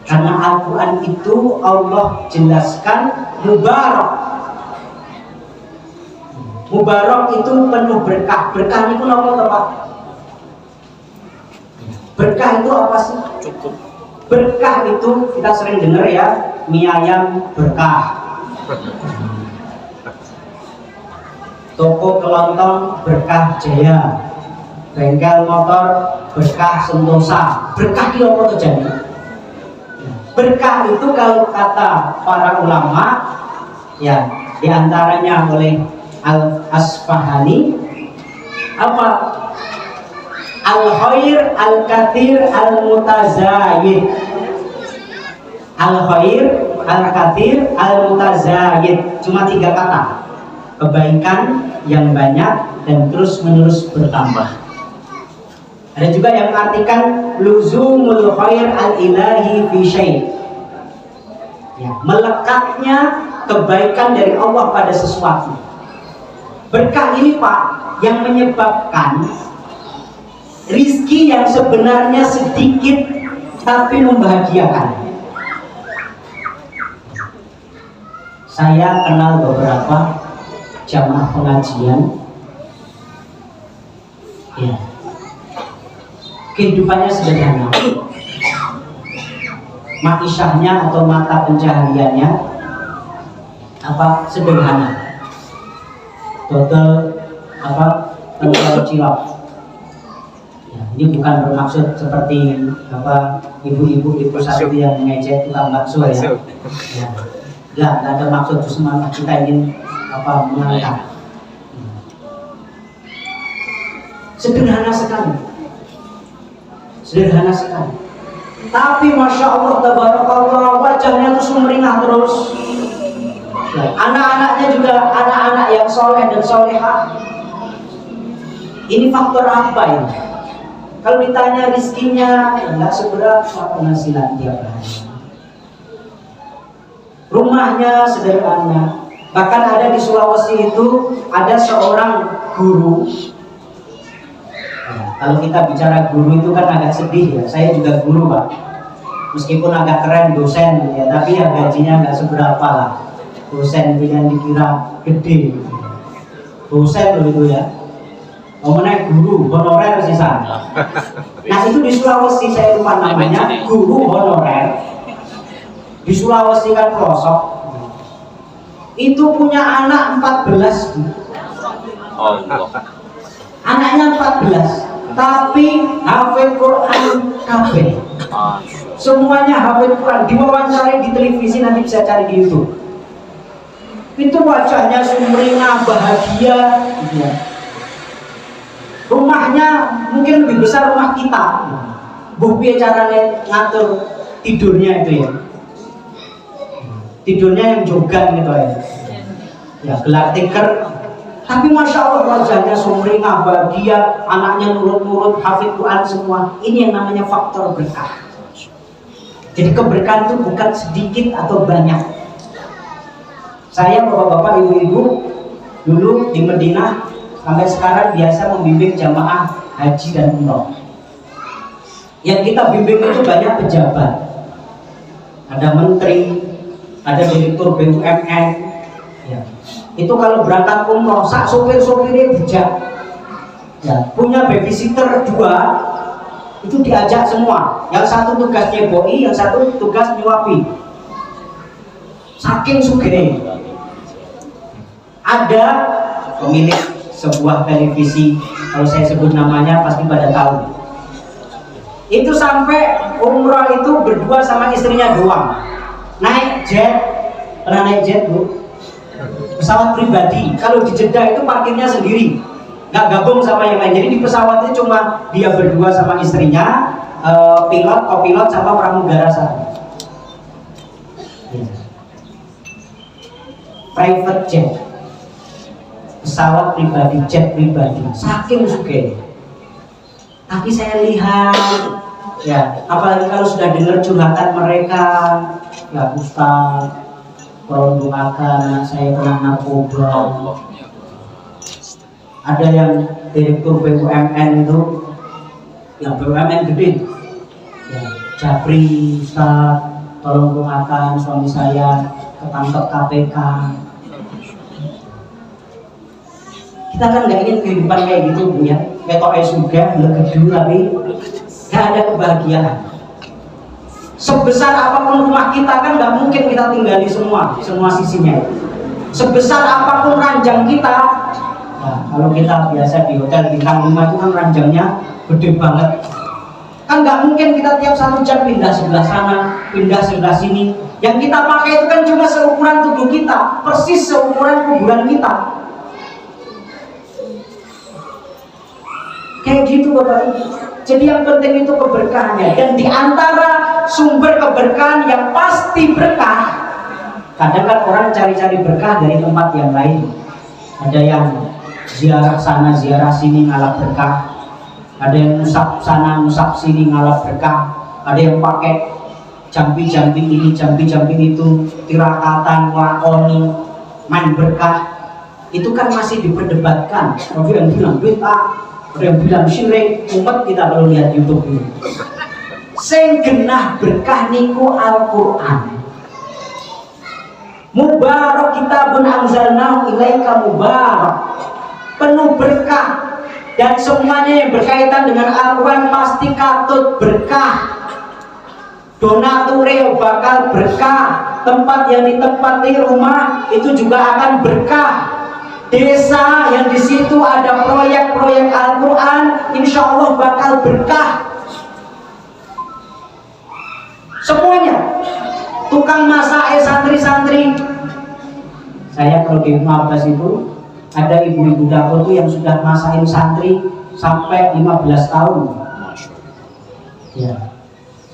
Karena Al-Quran itu Allah jelaskan mubarak. Mubarak itu penuh berkah. Berkah itu apa Pak? Berkah itu apa sih? Cukup. Berkah itu kita sering dengar ya, mie ayam berkah, toko kelontong berkah jaya, bengkel motor berkah sentosa. Berkah itu apa terjadi? Berkah itu kalau kata para ulama, ya diantaranya oleh Al-Asfahani, apa? Al-khair, al-kathir, al-mutazayid. Al-khair, al-kathir, al-mutazayid. Cuma 3 kata. Kebaikan yang banyak dan terus-menerus bertambah. Ada juga yang mengartikan luzumul khair al-ilahi fi syai'. Ya, melekatnya kebaikan dari Allah pada sesuatu. Berkah ini Pak yang menyebabkan rizki yang sebenarnya sedikit tapi membahagiakan. Saya kenal beberapa jamaah pengajian, ya, kehidupannya sederhana, ma'isyahnya atau mata pencahariannya sederhana, total penjual cilok. Ini bukan bermaksud seperti ibu-ibu di pusat itu yang mengejek tukang bakso ya. Enggak ada maksud, justru malah kita ingin mengangkat. Sederhana sekali. Sederhana sekali. Tapi Masya Allah, tabarakallah, wajahnya terus memeringah terus. Anak-anaknya juga anak-anak soleh dan solehah. Ini faktor apa ini? Kalau ditanya rizkinya, nggak seberapa penghasilan tiap hari. Rumahnya sederhana. Bahkan ada di Sulawesi itu ada seorang guru. Nah, kalau kita bicara guru itu kan agak sedih ya. Saya juga guru Pak. Meskipun agak keren dosen ya, tapi ya gajinya nggak seberapa lah. Dosen itu yang dikira gede. Dosen loh itu ya. Ngomongnya guru honorer sisa. Nah itu di Sulawesi saya lupa namanya, guru honorer. Di Sulawesi kan pelosok. Itu punya anak 14. Allah. Anaknya 14, tapi hafal Quran kabeh. Semuanya hafal Quran. Diwawancari di televisi, nanti bisa cari di YouTube. Itu wajahnya sumringah, bahagia gitu ya. Rumahnya mungkin lebih besar rumah kita. Bukti caranya ngatur tidurnya itu ya. Tidurnya yang jogan gitu ya. Ya gelar tikar. Tapi masya Allah wajahnya sumringah, bahagia, anaknya nurut-nurut, hafid Quran semua. Ini yang namanya faktor berkah. Jadi keberkahan itu bukan sedikit atau banyak. Saya bapak-bapak, ibu-ibu dulu di Madinah sampai sekarang biasa membimbing jamaah haji dan umroh. Yang kita bimbing itu banyak pejabat. Ada menteri, ada direktur BUMN. Ya. Itu kalau berangkat umroh, sak sopir-sopirnya bijak. Ya, punya babysitter 2, itu diajak semua. Yang satu tugas nyeboi, yang satu tugas nyuapi. Saking sugih. Ada pemilik sebuah televisi, kalau saya sebut namanya pasti pada tahu. Itu sampai umroh itu berdua sama istrinya doang. Naik jet, pernah naik jet Bu? Pesawat pribadi. Kalau di Jeddah itu parkirnya sendiri, nggak gabung sama yang lain. Jadi di pesawat itu cuma dia berdua sama istrinya, pilot, kopilot sama pramugara satu. Private jet, pesawat pribadi, jet pribadi, saking suka. Tapi saya lihat, ya apalagi kalau sudah dengar curhatan mereka, ya Ustaz, tolong doakan anak saya kena narkoba. Ada yang direktur BUMN itu, yang BUMN gede, ya, Japri, Ustaz, tolong doakan suami saya ketangkep KPK. Kita kan nggak ingin kehidupan kayak gitu Bu ya. Metode sudah legedu tapi nggak ada kebahagiaan. Sebesar apapun rumah kita kan nggak mungkin kita tinggali semua sisinya. Sebesar apapun ranjang kita, nah, kalau kita biasa di hotel bintang 5 itu kan ranjangnya gede banget. Kan nggak mungkin kita tiap 1 jam pindah sebelah sana, pindah sebelah sini. Yang kita pakai itu kan cuma seukuran tubuh kita, persis seukuran kuburan kita. Kayak gitu Bapak Ibu. Jadi yang penting itu keberkahannya. Dan di antara sumber keberkahan yang pasti berkah, kadang kan orang cari-cari berkah dari tempat yang lain. Ada yang ziarah sana, ziarah sini ngalap berkah. Ada yang musab sana, musab sini ngalap berkah. Ada yang pakai jampi-jampi ini, jampi-jampi itu, tirakatan, lakoni, main berkah. Itu kan masih diperdebatkan. Ada yang bilang bid'ah, ada yang bilang syirik. Umat kita kalau lihat YouTube ini. Sing genah berkah niku Al-Qur'an. Mubarak kitabun anzalnahu ilaika mubarak. Penuh berkah, dan semuanya yang berkaitan dengan Al-Quran pasti katut berkah. Donature bakal berkah. Tempat yang ditempati rumah itu juga akan berkah. Desa yang di situ ada proyek-proyek Al-Quran, insya Allah bakal berkah. Semuanya. Tukang masak santri-santri. Saya kalau di Rumah Abbas itu ada ibu-ibu dapur tuh yang sudah masakin santri sampai 15 tahun. Ya.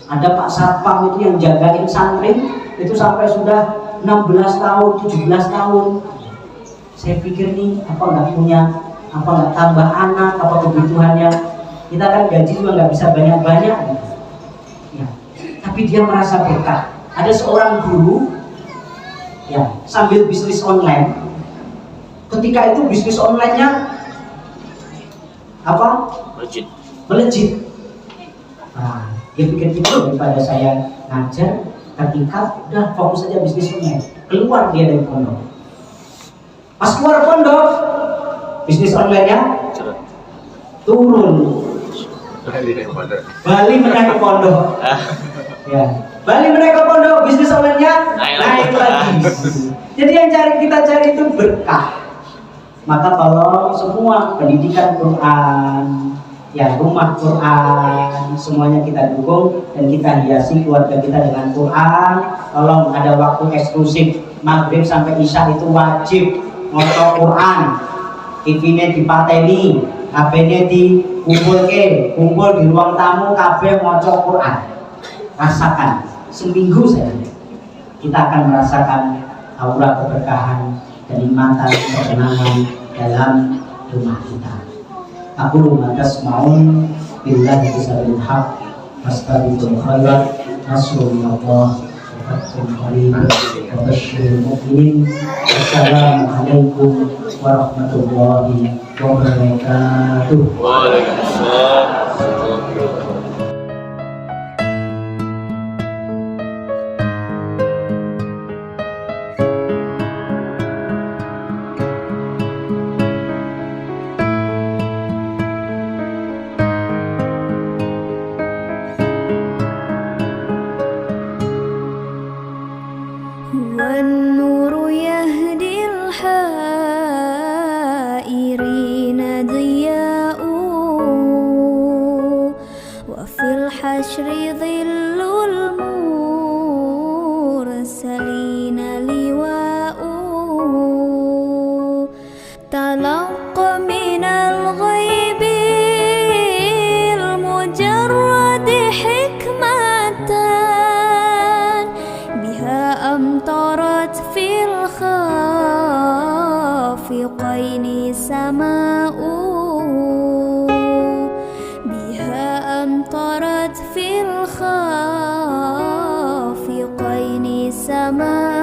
Ada Pak Satpam itu yang jagain santri itu sampai sudah 16 tahun, 17 tahun. Saya pikir nih apa nggak punya, apa nggak tambah anak, apa kebutuhannya. Kita kan gaji juga nggak bisa banyak-banyak gitu. Ya. Tapi dia merasa berkah. Ada seorang guru ya sambil bisnis online. Ketika itu bisnis online-nya apa? Melejit. Nah, dia pikir daripada saya ngajar ketika udah fokus saja bisnis online. Keluar dia dari pondok. Pas keluar pondok, bisnis online-nya turun. Bali menaik ke pondok. Ya, Bali menaik ke pondok, bisnis online-nya naik lagi. Jadi yang kita cari itu berkah. Maka tolong semua pendidikan Quran, ya rumah Quran, semuanya kita dukung dan kita hiasi keluarga kita dengan Quran. Tolong ada waktu eksklusif maghrib sampai isya itu wajib ngotot Quran. TV-nya dipateni, HP-nya kumpul di ruang tamu, kabeh ngotot Quran. Rasakan seminggu saja kita akan merasakan aura keberkahan, kenikmatan, ketenangan dalam rumah kita. Aku rumah tasma'un billahi bisabilil haq astaghfirul khairat nasrullah fathul qarib wa basyiril mu'minin. Assalamualaikum warahmatullahi wabarakatuh. Waalaikumsalam. والنور يهدي الحائرين ضياء وفي الحشر ظل المرسلين لواء تلقى من الغيب المجرد حكمة بها أمطرت في الخافقين سماء بها أمطرت في الخافقين سماء